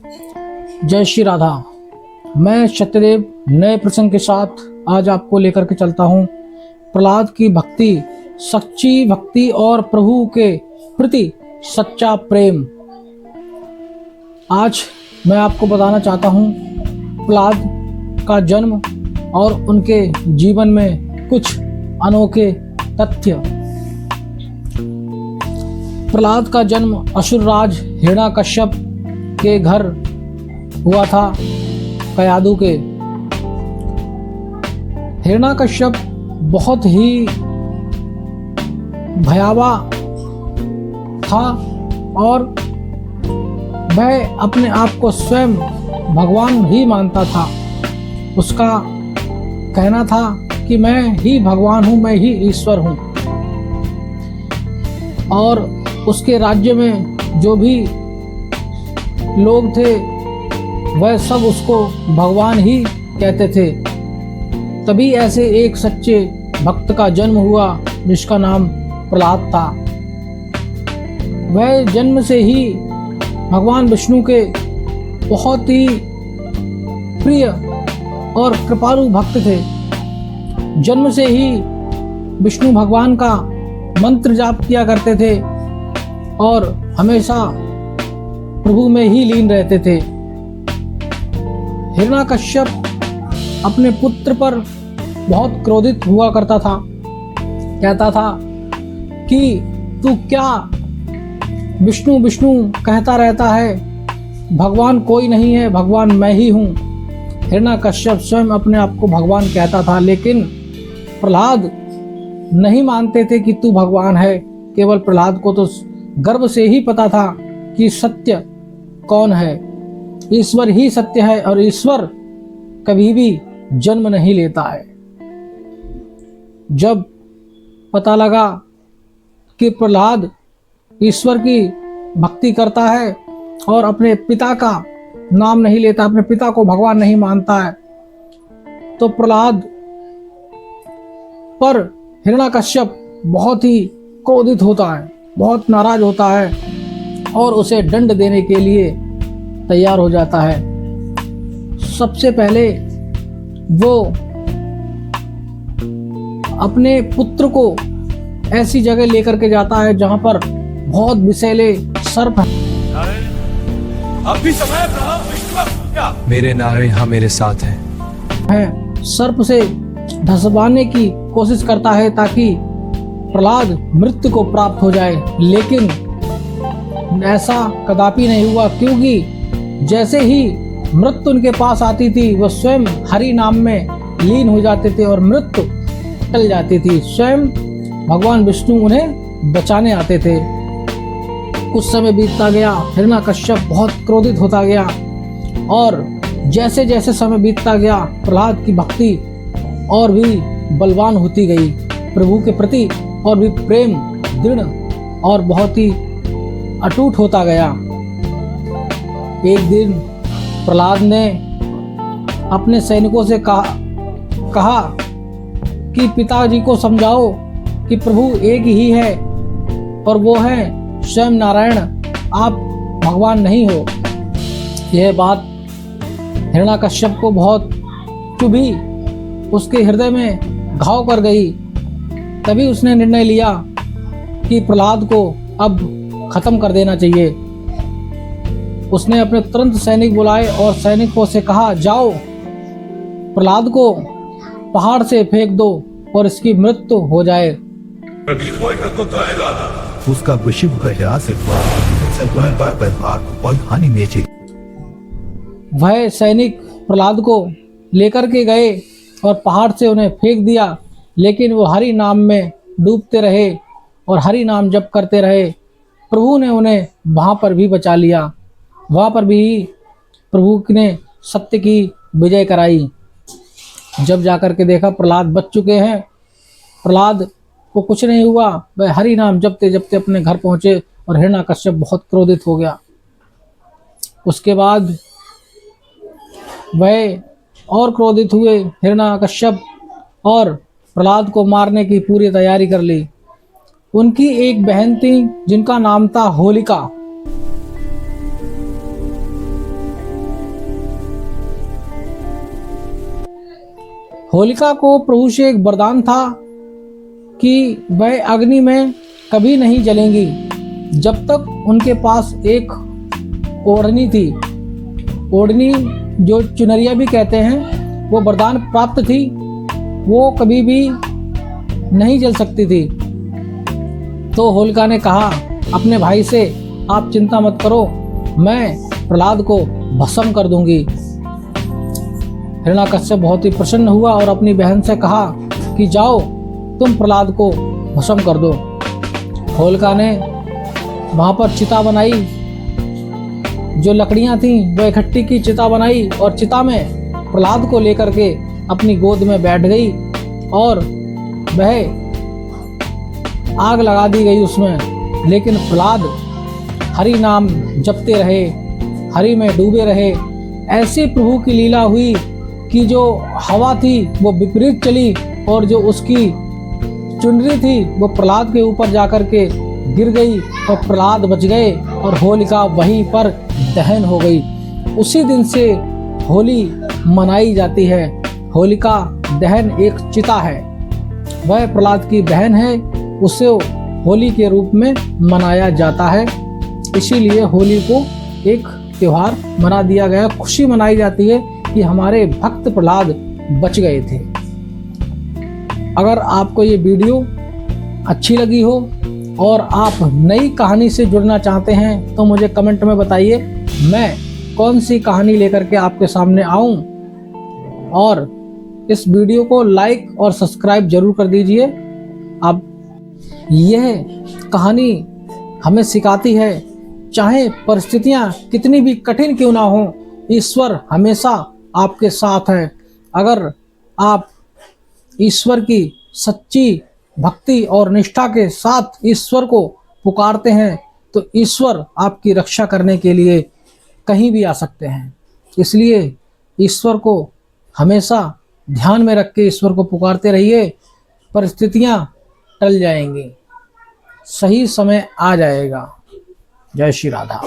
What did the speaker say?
जय श्री राधा। मैं सत्यदेव नए प्रसंग के साथ आज आपको लेकर के चलता हूँ प्रहलाद की भक्ति, सच्ची भक्ति और प्रभु के प्रति सच्चा प्रेम। आज मैं आपको बताना चाहता हूँ प्रहलाद का जन्म और उनके जीवन में कुछ अनोखे तथ्य। प्रहलाद का जन्म असुरराज हिरण्याकश्यप के घर हुआ था। कयादु के हिरण्याकश्यप बहुत ही भयावह था और वह अपने आप को स्वयं भगवान ही मानता था। उसका कहना था कि मैं ही भगवान हूँ, मैं ही ईश्वर हूँ। और उसके राज्य में जो भी लोग थे वह सब उसको भगवान ही कहते थे। तभी ऐसे एक सच्चे भक्त का जन्म हुआ जिसका नाम प्रहलाद था। वह जन्म से ही भगवान विष्णु के बहुत ही प्रिय और कृपालु भक्त थे। जन्म से ही विष्णु भगवान का मंत्र जाप किया करते थे और हमेशा प्रभु में ही लीन रहते थे। हिरण्याकश्यप अपने पुत्र पर बहुत क्रोधित हुआ करता था। कहता था कि तू क्या विष्णु विष्णु कहता रहता है, भगवान कोई नहीं है, भगवान मैं ही हूँ। हिरण्याकश्यप स्वयं अपने आप को भगवान कहता था, लेकिन प्रहलाद नहीं मानते थे कि तू भगवान है। केवल प्रहलाद को तो गर्व से ही पता था कि सत्य कौन है, ईश्वर ही सत्य है और ईश्वर कभी भी जन्म नहीं लेता है। जब पता लगा कि प्रहलाद ईश्वर की भक्ति करता है और अपने पिता का नाम नहीं लेता, अपने पिता को भगवान नहीं मानता है, तो प्रहलाद पर हिरण्याकश्यप बहुत ही क्रोधित होता है, बहुत नाराज होता है और उसे दंड देने के लिए तैयार हो जाता है। सबसे पहले वो अपने पुत्र को ऐसी जगह लेकर के जाता है जहां पर बहुत विषैले सर्प अब भी समय क्या? मेरे नारे यहाँ मेरे साथ हैं। सर्प से धसवाने की कोशिश करता है ताकि प्रहलाद मृत्यु को प्राप्त हो जाए, लेकिन ऐसा कदापि नहीं हुआ, क्योंकि जैसे ही मृत्यु उनके पास आती थी वह स्वयं हरि नाम में लीन हो जाते थे और मृत्यु टल जाती थी। स्वयं भगवान विष्णु उन्हें बचाने आते थे। कुछ समय बीतता गया, हिरण्याकश्यप बहुत क्रोधित होता गया और जैसे जैसे समय बीतता गया प्रहलाद की भक्ति और भी बलवान होती गई, प्रभु के प्रति और भी प्रेम दृढ़ और बहुत ही अटूट होता गया। एक दिन प्रहलाद ने अपने सैनिकों से कहा कि पिताजी को समझाओ कि प्रभु एक ही है और वो है स्वयं नारायण, आप भगवान नहीं हो। यह बात हिरण्याकश्यप को बहुत चुभी, उसके हृदय में घाव कर गई। तभी उसने निर्णय लिया कि प्रहलाद को अब खत्म कर देना चाहिए। उसने अपने तुरंत सैनिक बुलाए और सैनिकों से कहा, जाओ प्रहलाद को पहाड़ से फेंक दो और इसकी मृत्यु हो जाए। उसका विषय वह सैनिक प्रहलाद को लेकर के गए और पहाड़ से उन्हें फेंक दिया, लेकिन वो हरि नाम में डूबते रहे और हरि नाम जप करते रहे। प्रभु ने उन्हें वहाँ पर भी बचा लिया। वहाँ पर भी प्रभु ने सत्य की विजय कराई। जब जाकर के देखा प्रहलाद बच चुके हैं, प्रहलाद को कुछ नहीं हुआ, वह हरि नाम जपते जपते अपने घर पहुँचे और हिरण्याकश्यप बहुत क्रोधित हो गया। उसके बाद वह और क्रोधित हुए हिरण्याकश्यप और प्रहलाद को मारने की पूरी तैयारी कर ली। उनकी एक बहन थी जिनका नाम था होलिका। होलिका को प्रभु से एक वरदान था कि वह अग्नि में कभी नहीं जलेंगी जब तक उनके पास एक ओढ़नी थी। ओढ़नी जो चुनरिया भी कहते हैं, वो वरदान प्राप्त थी, वो कभी भी नहीं जल सकती थी। तो होलिका ने कहा अपने भाई से, आप चिंता मत करो, मैं प्रहलाद को भस्म कर दूंगी। हिरण्याकश्यप बहुत ही प्रसन्न हुआ और अपनी बहन से कहा कि जाओ तुम प्रहलाद को भस्म कर दो। होलिका ने वहाँ पर चिता बनाई, जो लकड़ियाँ थीं वह इकट्ठी की, चिता बनाई और चिता में प्रहलाद को लेकर के अपनी गोद में बैठ गई और वह आग लगा दी गई उसमें। लेकिन प्रहलाद हरि नाम जपते रहे, हरि में डूबे रहे। ऐसी प्रभु की लीला हुई कि जो हवा थी वो विपरीत चली और जो उसकी चुनरी थी वो प्रहलाद के ऊपर जाकर के गिर गई और प्रहलाद बच गए और होलिका वहीं पर दहन हो गई। उसी दिन से होली मनाई जाती है। होलिका दहन एक चिता है, वह प्रहलाद की बहन है, उसे होली के रूप में मनाया जाता है। इसीलिए होली को एक त्योहार मना दिया गया, खुशी मनाई जाती है कि हमारे भक्त प्रहलाद बच गए थे। अगर आपको ये वीडियो अच्छी लगी हो और आप नई कहानी से जुड़ना चाहते हैं तो मुझे कमेंट में बताइए, मैं कौन सी कहानी लेकर के आपके सामने आऊं। और इस वीडियो को लाइक और सब्सक्राइब जरूर कर दीजिए। अब यह कहानी हमें सिखाती है, चाहे परिस्थितियां कितनी भी कठिन क्यों ना हो, ईश्वर हमेशा आपके साथ है। अगर आप ईश्वर की सच्ची भक्ति और निष्ठा के साथ ईश्वर को पुकारते हैं तो ईश्वर आपकी रक्षा करने के लिए कहीं भी आ सकते हैं। इसलिए ईश्वर को हमेशा ध्यान में रख के ईश्वर को पुकारते रहिए, परिस्थितियां टल जाएंगी, सही समय आ जाएगा। जय श्री राधा।